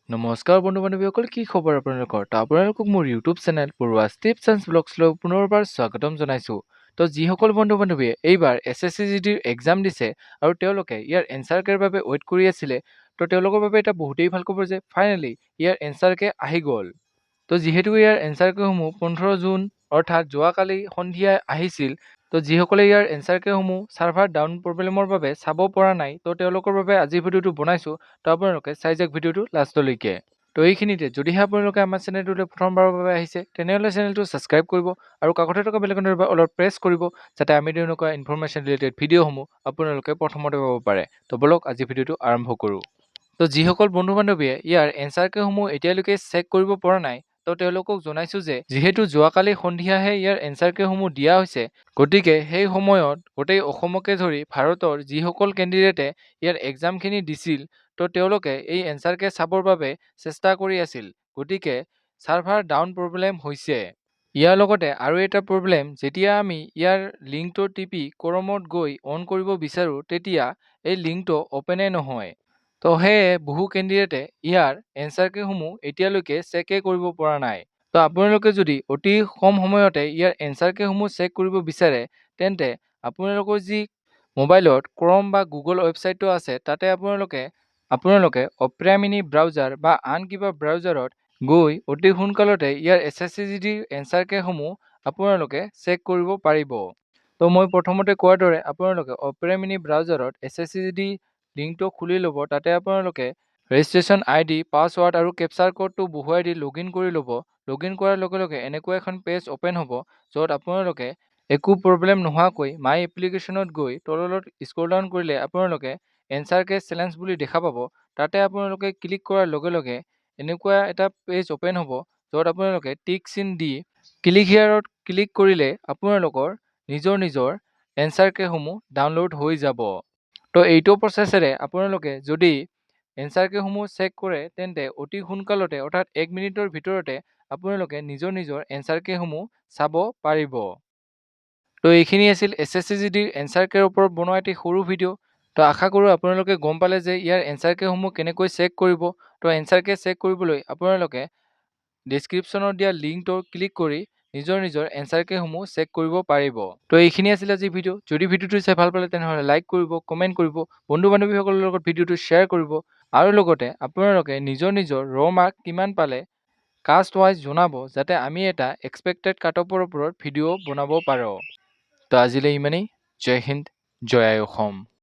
নমস্কাৰ বন্ধু বান্ধৱীসকল, কি খবৰ আপোনালোকৰ? তো আপোনালোকক মোৰ ইউটিউব চেনেল পৰুৱা টিপছ এণ্ড ব্লগছলৈ পুনৰবাৰ স্বাগতম জনাইছোঁ। তো যিসকল বন্ধু বান্ধৱীয়ে এইবাৰ SSC-GDৰ এক্সাম দিছে আৰু তেওঁলোকে ইয়াৰ এনচাৰ কেৰ বাবে ৱেইট কৰি আছিলে, তো তেওঁলোকৰ বাবে এটা বহুতেই ভাল খবৰ যে ফাইনেলি ইয়াৰ এনচাৰ কে আহি গ'ল। তো যিহেতু ইয়াৰ এনচাৰ কেসমূহ 15 জুন অৰ্থাৎ যোৱাকালি সন্ধিয়া আহিছিল, তো যিসকলে ইয়াৰ এনচাৰ কেসমূহ ছাৰ্ভাৰ ডাউন প্ৰব্লেমৰ বাবে চাব পৰা নাই, তো তেওঁলোকৰ বাবে আজি ভিডিঅ'টো বনাইছোঁ। তো আপোনালোকে চাই যাওক ভিডিঅ'টো লাষ্টলৈকে। তো এইখিনিতে যদিহে আপোনালোকে আমাৰ চেনেলটোলৈ প্ৰথমবাৰৰ বাবে আহিছে, তেনেহ'লে চেনেলটো ছাবস্ক্ৰাইব কৰিব আৰু কাষতে থকা বেলআইকনটোৰ বাবে অলপ প্ৰেছ কৰিব, যাতে আমি তেনেকুৱা ইনফৰমেশ্যন ৰিলেটেড ভিডিঅ'সমূহ আপোনালোকে প্ৰথমতে পাব পাৰে। তো বলক আজি ভিডিঅ'টো আৰম্ভ কৰোঁ। তো যিসকল বন্ধু বান্ধৱীয়ে ইয়াৰ এনচাৰ কেসমূহ এতিয়ালৈকে চেক কৰিব পৰা নাই, তো তেওঁলোকক জনাইছোঁ যে যিহেতু যোৱাকালি সন্ধিয়াহে ইয়াৰ এনচাৰ কেসমূহ দিয়া হৈছে, গতিকে সেই সময়ত গোটেই অসমকে ধৰি ভাৰতৰ যিসকল কেণ্ডিডেটে ইয়াৰ এক্সামখিনি দিছিল, তো তেওঁলোকে এই এনচাৰ কে চাবৰ বাবে চেষ্টা কৰি আছিল। গতিকে ছাৰ্ভাৰ ডাউন প্ৰব্লেম হৈছে। ইয়াৰ লগতে আৰু এটা প্ৰব্লেম, যেতিয়া আমি ইয়াৰ লিংকটো টিপি ক্ৰমত গৈ অন কৰিব বিচাৰোঁ, তেতিয়া এই লিংকটো অ'পেনে নহয়। তো সেয়ে বহু কেণ্ডিডেটে ইয়াৰ এনচাৰ কেসমূহ এতিয়ালৈকে চেকে কৰিব পৰা নাই। তো আপোনালোকে যদি অতি কম সময়তে ইয়াৰ এনচাৰ কেসমূহ চেক কৰিব বিচাৰে, তেন্তে আপোনালোকৰ যি মোবাইলত ক্ৰম বা গুগল ৱেবছাইটটো আছে, তাতে আপোনালোকে অপেৰা মিনি ব্ৰাউজাৰ বা আন কিবা ব্ৰাউজাৰত গৈ অতি সোনকালতে ইয়াৰ SSC-GDৰ এনচাৰ কেসমূহ আপোনালোকে চেক কৰিব পাৰিব। তো মই প্ৰথমতে কোৱাৰ দৰে আপোনালোকে অপেৰা মিনি ব্ৰাউজাৰত SSC-GD লিংকটো খুলি ল'ব। তাতে আপোনালোকে ৰেজিষ্ট্ৰেশ্যন ID, পাছৱাৰ্ড আৰু কেপচাৰ কোডটো বহুৱাই দি লগইন কৰি ল'ব। লগইন কৰাৰ লগে লগে এনেকুৱা এখন পেজ অ'পেন হ'ব, য'ত আপোনালোকে একো প্ৰব্লেম নোহোৱাকৈ মাই এপ্লিকেশ্যনত গৈ তললৈ স্ক্ৰল ডাউন কৰিলে আপোনালোকে এনচাৰ কে চেলেঞ্জ বুলি দেখা পাব। তাতে আপোনালোকে ক্লিক কৰাৰ লগে লগে এনেকুৱা এটা পেজ অ'পেন হ'ব, য'ত আপোনালোকে টিক চিন দি ক্লিক হিয়াৰত ক্লিক কৰিলে আপোনালোকৰ নিজৰ এনচাৰ কেসমূহ ডাউনলোড হৈ যাব। তো এইটো প্ৰচেছেৰে আপোনালোকে যদি এনচাৰ কেসমূহ চেক কৰে, তেন্তে অতি সোনকালতে অৰ্থাৎ 1 মিনিটৰ ভিতৰতে আপোনালোকে নিজৰ এনচাৰ কেসমূহ চাব পাৰিব। তো এইখিনি আছিল SSC-GDৰ এনচাৰ কেৰ ওপৰত বনোৱা এটি সৰু ভিডিঅ'। তো আশা কৰোঁ আপোনালোকে গম পালে যে ইয়াৰ এনচাৰ কেসমূহ কেনেকৈ চেক কৰিব। তো এনচাৰ কে চেক কৰিবলৈ আপোনালোকে ডেছক্ৰিপশ্যনত দিয়া লিংকটো ক্লিক কৰি নিজৰ এনচাৰ কেসমূহ চেক কৰিব পাৰিব। তো এইখিনি আছিল আজি ভিডিঅ'। যদি ভিডিঅ'টো চাই ভাল পালে তেনেহ'লে লাইক কৰিব, কমেণ্ট কৰিব, বন্ধু বান্ধৱীসকলৰ লগত ভিডিঅ'টো শ্বেয়াৰ কৰিব আৰু লগতে আপোনালোকে নিজৰ ৰ' মাৰ্ক কিমান পালে কাষ্ট ৱাইজ জনাব, যাতে আমি এটা এক্সপেক্টেড কাট অফৰ ওপৰত ভিডিঅ' বনাব পাৰোঁ। তো আজিলৈ ইমানেই। জয় হিন্দ, জয় আই অসম।